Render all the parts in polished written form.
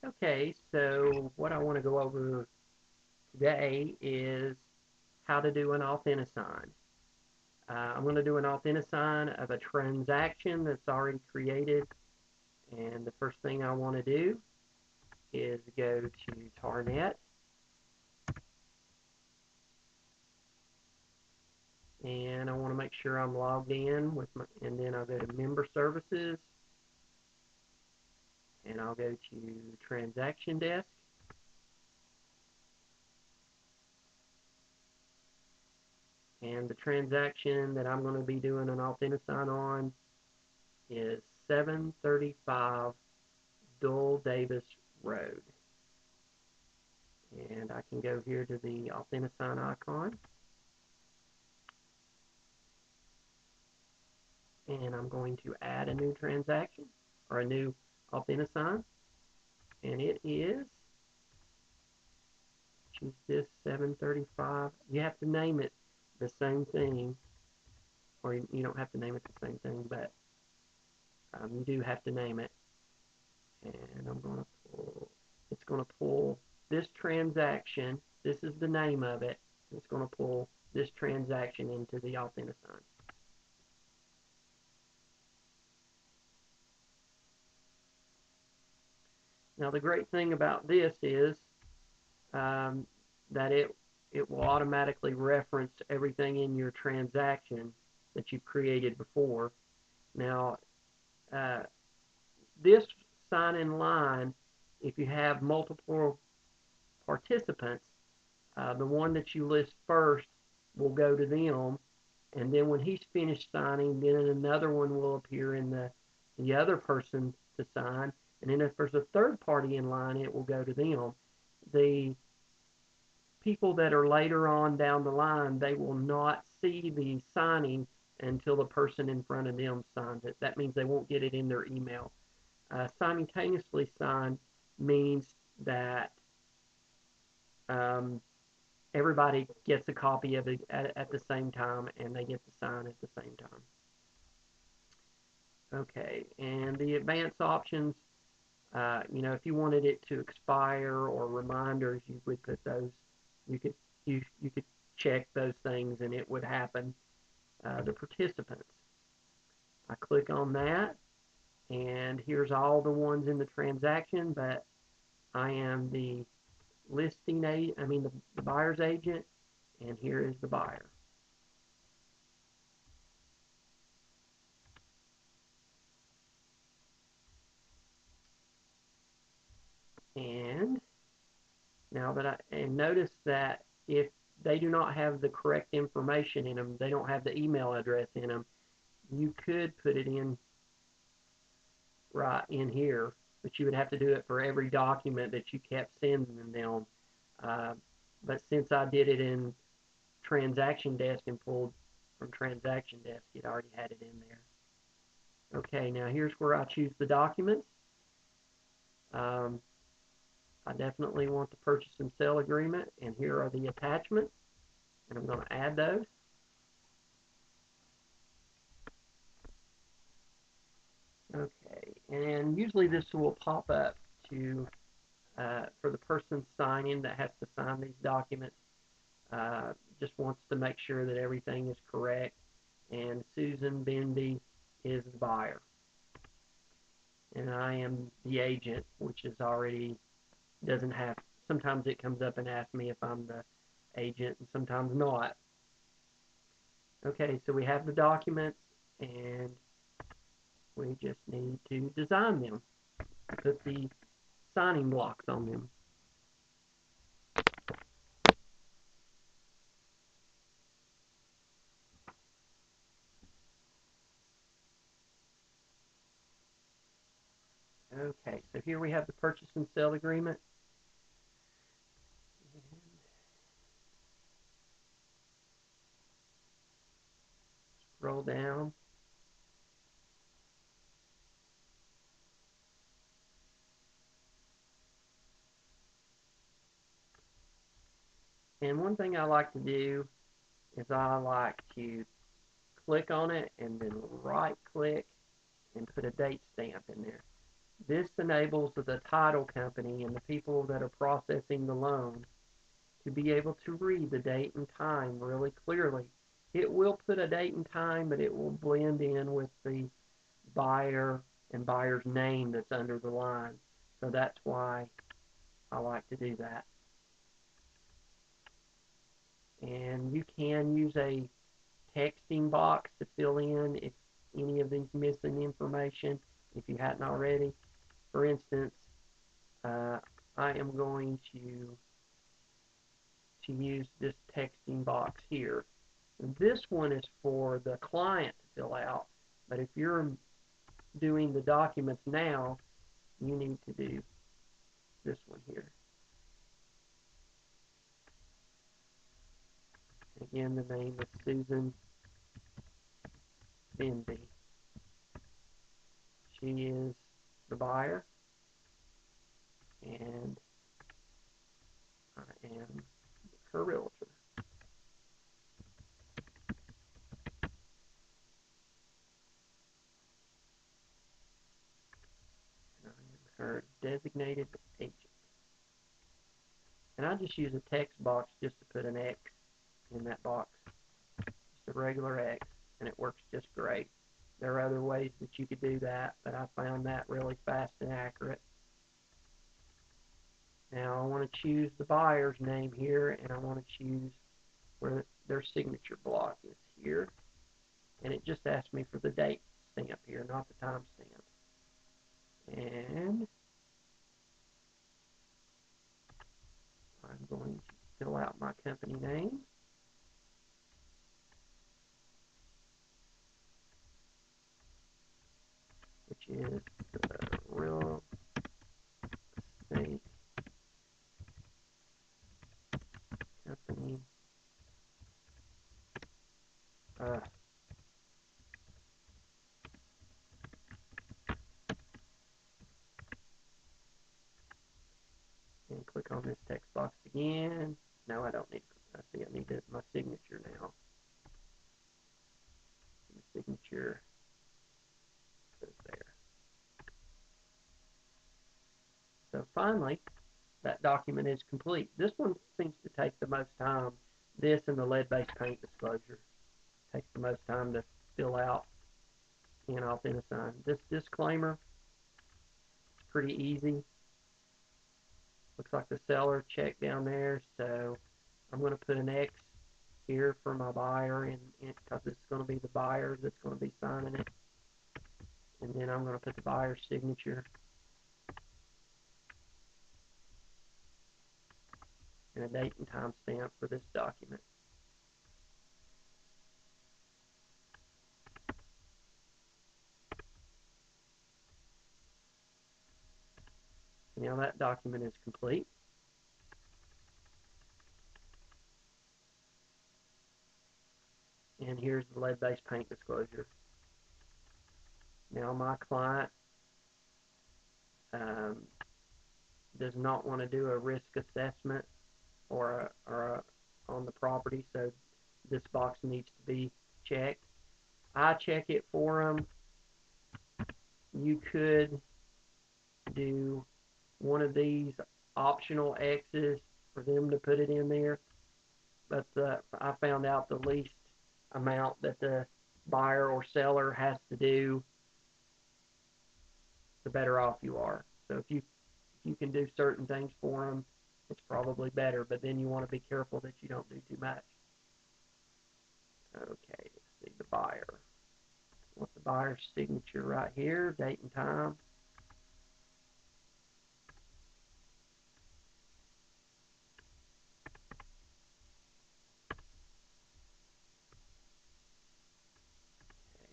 Okay, so what I want to go over today is how to do an Authentisign. I'm going to do an Authentisign of a transaction that's already created, and the first thing I want to do is go to Tarnet, and I want to make sure I'm logged in with my, and then I'll go to Member Services, and I'll go to Transaction Desk, and the transaction that I'm going to be doing an Authentisign on is 735 Dole Davis Road. And I can go here to the Authentisign icon, and I'm going to add a new transaction or a new Authentisign, and it is, choose this 735. You have to name it the same thing, or you don't have to name it the same thing, but you do have to name it. And I'm going to pull, it's going to pull this transaction. This is the name of it. It's going to pull this transaction into the Authentisign. Now the great thing about this is um, that it will automatically reference everything in your transaction that you've created before. Now uh, this sign in line, if you have multiple participants, the one that you list first will go to them, and then when he's finished signing, then another one will appear in the other person to sign, and then if there's a third party in line, it will go to them. The people that are later on down the line, they will not see the signing until the person in front of them signs it. That means they won't get it in their email. Simultaneously signed means that um, everybody gets a copy of it at the same time, and they get to sign at the same time. Okay, and the advanced options, if you wanted it to expire or reminders, you would put those. You could you could check those things, and it would happen. The participants. I click on that, and here's all the ones in the transaction, but I am the the buyer's agent, and here is the buyer. And now that and notice that if they do not have the correct information in them, they don't have the email address in them, you could put it in right in here, but you would have to do it for every document that you kept sending them. Uh, but since I did it in Transaction Desk and pulled from Transaction Desk, it already had it in there. Okay, now here's where I choose the documents. Um, I definitely want the purchase and sale agreement, and here are the attachments, and I'm going to add those. Okay, and usually this will pop up to for the person signing that has to sign these documents. Just wants to make sure that everything is correct, and Susan Benby is the buyer, and I am the agent, which is already doesn't have. Sometimes it comes up and asks me if I'm the agent, and sometimes not. Okay, so we have the documents, and we just need to design them, put the signing blocks on them. Okay, so here we have the purchase and sale agreement. Scroll down. And one thing I like to do is I like to click on it and then right click and put a date stamp in there. This enables the title company and the people that are processing the loan to be able to read the date and time really clearly. It will put a date and time, but it will blend in with the buyer and buyer's name that's under the line. So that's why I like to do that. And you can use a texting box to fill in if any of these missing information, if you hadn't already. For instance, uh, I am going to use this texting box here. And this one is for the client to fill out, but if you're doing the documents now, you need to do this one here. Again, the name is Susan Benby. She is the buyer, and I am her realtor. And I am her designated agent. And I just use a text box just to put an X in that box. Just a regular X, and it works just great. There are other ways that you could do that, but I found that really fast and accurate. Now I want to choose the buyer's name here, and I want to choose where their signature block is here. And it just asks me for the date stamp here, not the time stamp. And I'm going to fill out my company name. Which is the Real Estate Company. Uh, and click on this text box again. No, I don't need. I see I need my signature now. The signature goes there. So finally, that document is complete. This one seems to take the most time. This and the lead-based paint disclosure takes the most time to fill out in Authentisign. This disclaimer is pretty easy. Looks like the seller checked down there, so I'm going to put an X here for my buyer, and because it's going to be the buyer that's going to be signing it. And then I'm going to put the buyer's signature and a date and time stamp for this document. Now that document is complete. And here's the lead-based paint disclosure. Now my client um, does not want to do a risk assessment on the property, so this box needs to be checked. I check it for them. You could do one of these optional X's for them to put it in there, but I found out the least amount that the buyer or seller has to do, the better off you are. So if you can do certain things for them, it's probably better, but then you want to be careful that you don't do too much. Okay, let's see the buyer. I want the buyer's signature right here, date and time. Okay.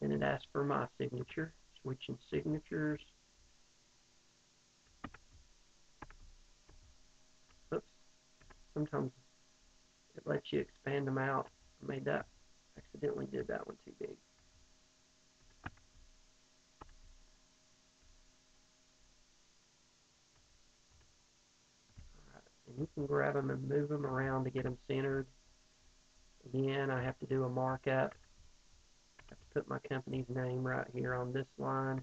Then it asks for my signature. Switching signatures. Oops. Sometimes it lets you expand them out. I made that, accidentally did that one too big. All right. And you can grab them and move them around to get them centered. Again, I have to do a markup have to put my company's name right here on this line.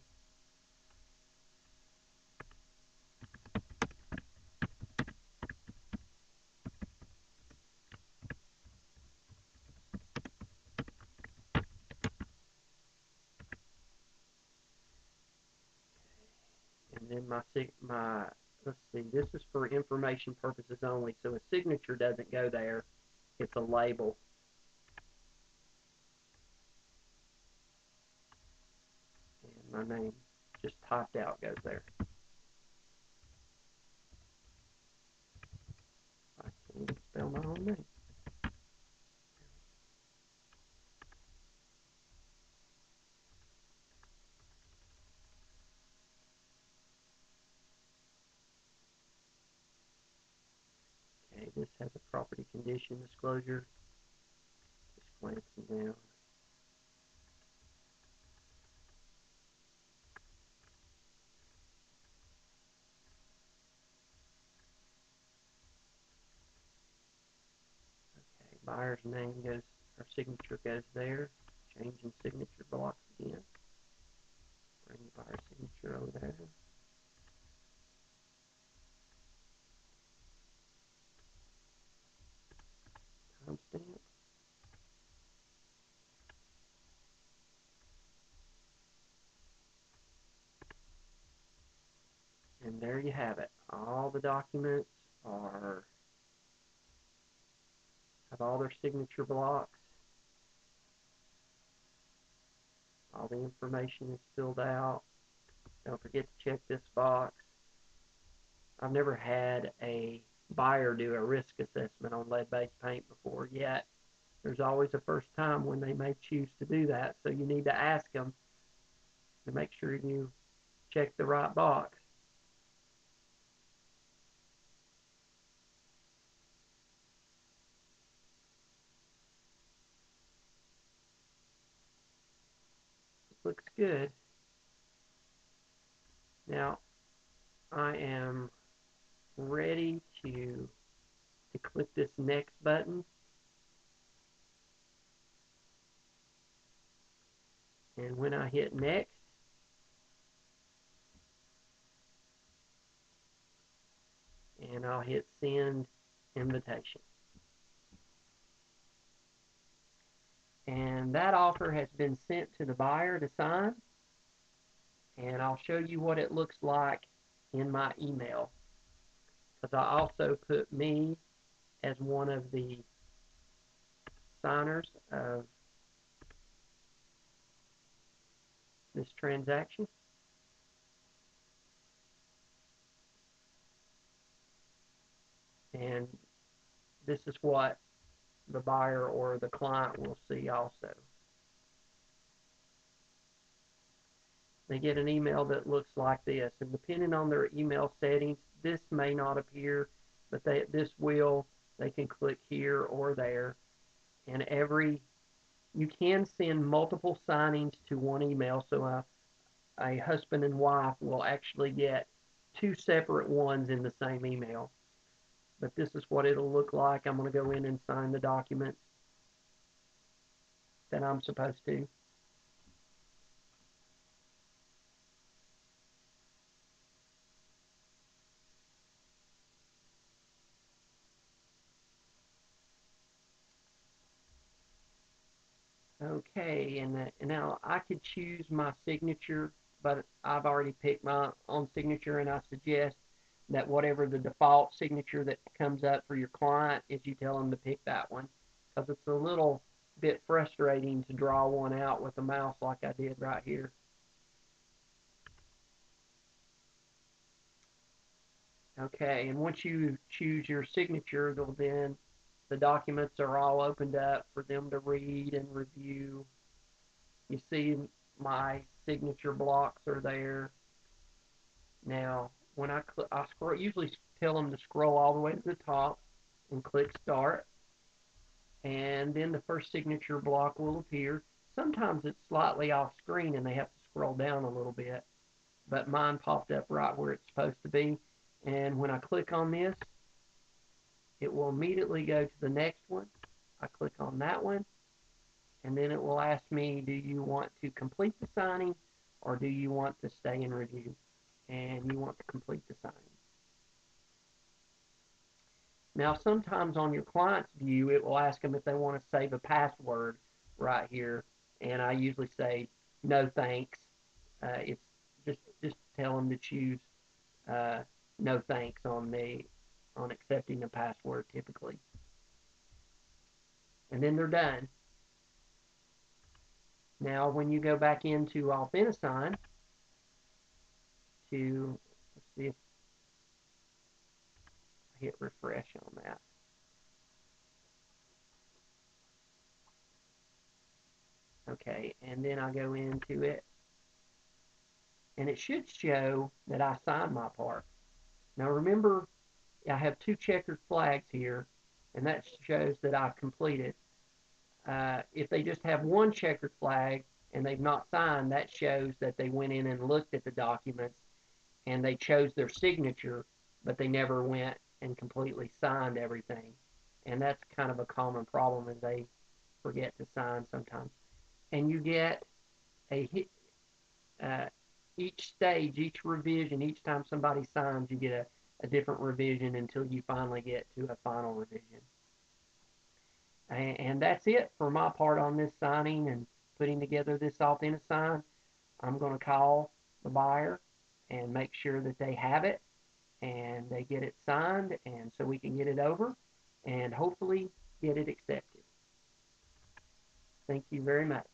And then my let's see, this is for information purposes only, so a signature doesn't go there. It's a label. And my name just typed out goes there. I can't even spell my own name. Okay, this has a property condition disclosure. Just glancing down. Okay, buyer's name goes, or signature goes there. Changing signature blocks again. Bring the buyer signature over there. Timestamp. And there you have it. All the documents have all their signature blocks. All the information is filled out. Don't forget to check this box. I've never had a buyer do a risk assessment on lead-based paint before yet. There's always a first time when they may choose to do that, so you need to ask them to make sure you check the right box. It looks good. Now I am ready to click this next button, and when I hit next, and I'll hit send invitation. And that offer has been sent to the buyer to sign, and I'll show you what it looks like in my email, because I also put me as one of the signers of this transaction. And this is what the buyer or the client will see also. They get an email that looks like this, and depending on their email settings, this may not appear, but this will. They can click here or there, and you can send multiple signings to one email, so a husband and wife will actually get two separate ones in the same email. But this is what it'll look like. I'm going to go in and sign the documents that I'm supposed to. Okay, and now I could choose my signature, but I've already picked my own signature, and I suggest that whatever the default signature that comes up for your client is, you tell them to pick that one, because it's a little bit frustrating to draw one out with a mouse like I did right here. Okay, and once you choose your signature, then the documents are all opened up for them to read and review. You see my signature blocks are there. Now, when I scroll, usually tell them to scroll all the way to the top and click Start, and then the first signature block will appear. Sometimes it's slightly off screen and they have to scroll down a little bit, but mine popped up right where it's supposed to be. And when I click on this, it will immediately go to the next one. I click on that one, And then it will ask me, do you want to complete the signing or do you want to stay in review? And you want to complete the signing. Now, sometimes on your client's view, it will ask them if they want to save a password right here. And I usually say, no thanks. It's just tell them to choose uh, no thanks on accepting a password typically. And then they're done. Now, when you go back into Authentisign let's see if I hit refresh on that. Okay, and then I go into it, and it should show that I signed my part. Now remember, I have two checkered flags here, and that shows that I've completed. If they just have one checkered flag and they've not signed, that shows that they went in and looked at the documents and they chose their signature, but they never went and completely signed everything. And that's kind of a common problem, is they forget to sign sometimes. And you get a uh, each stage, each revision, each time somebody signs, you get a different revision until you finally get to a final revision. And that's it for my part on this signing and putting together this Authentisign. I'm going to call the buyer and make sure that they have it and they get it signed, and so we can get it over and hopefully get it accepted. Thank you very much.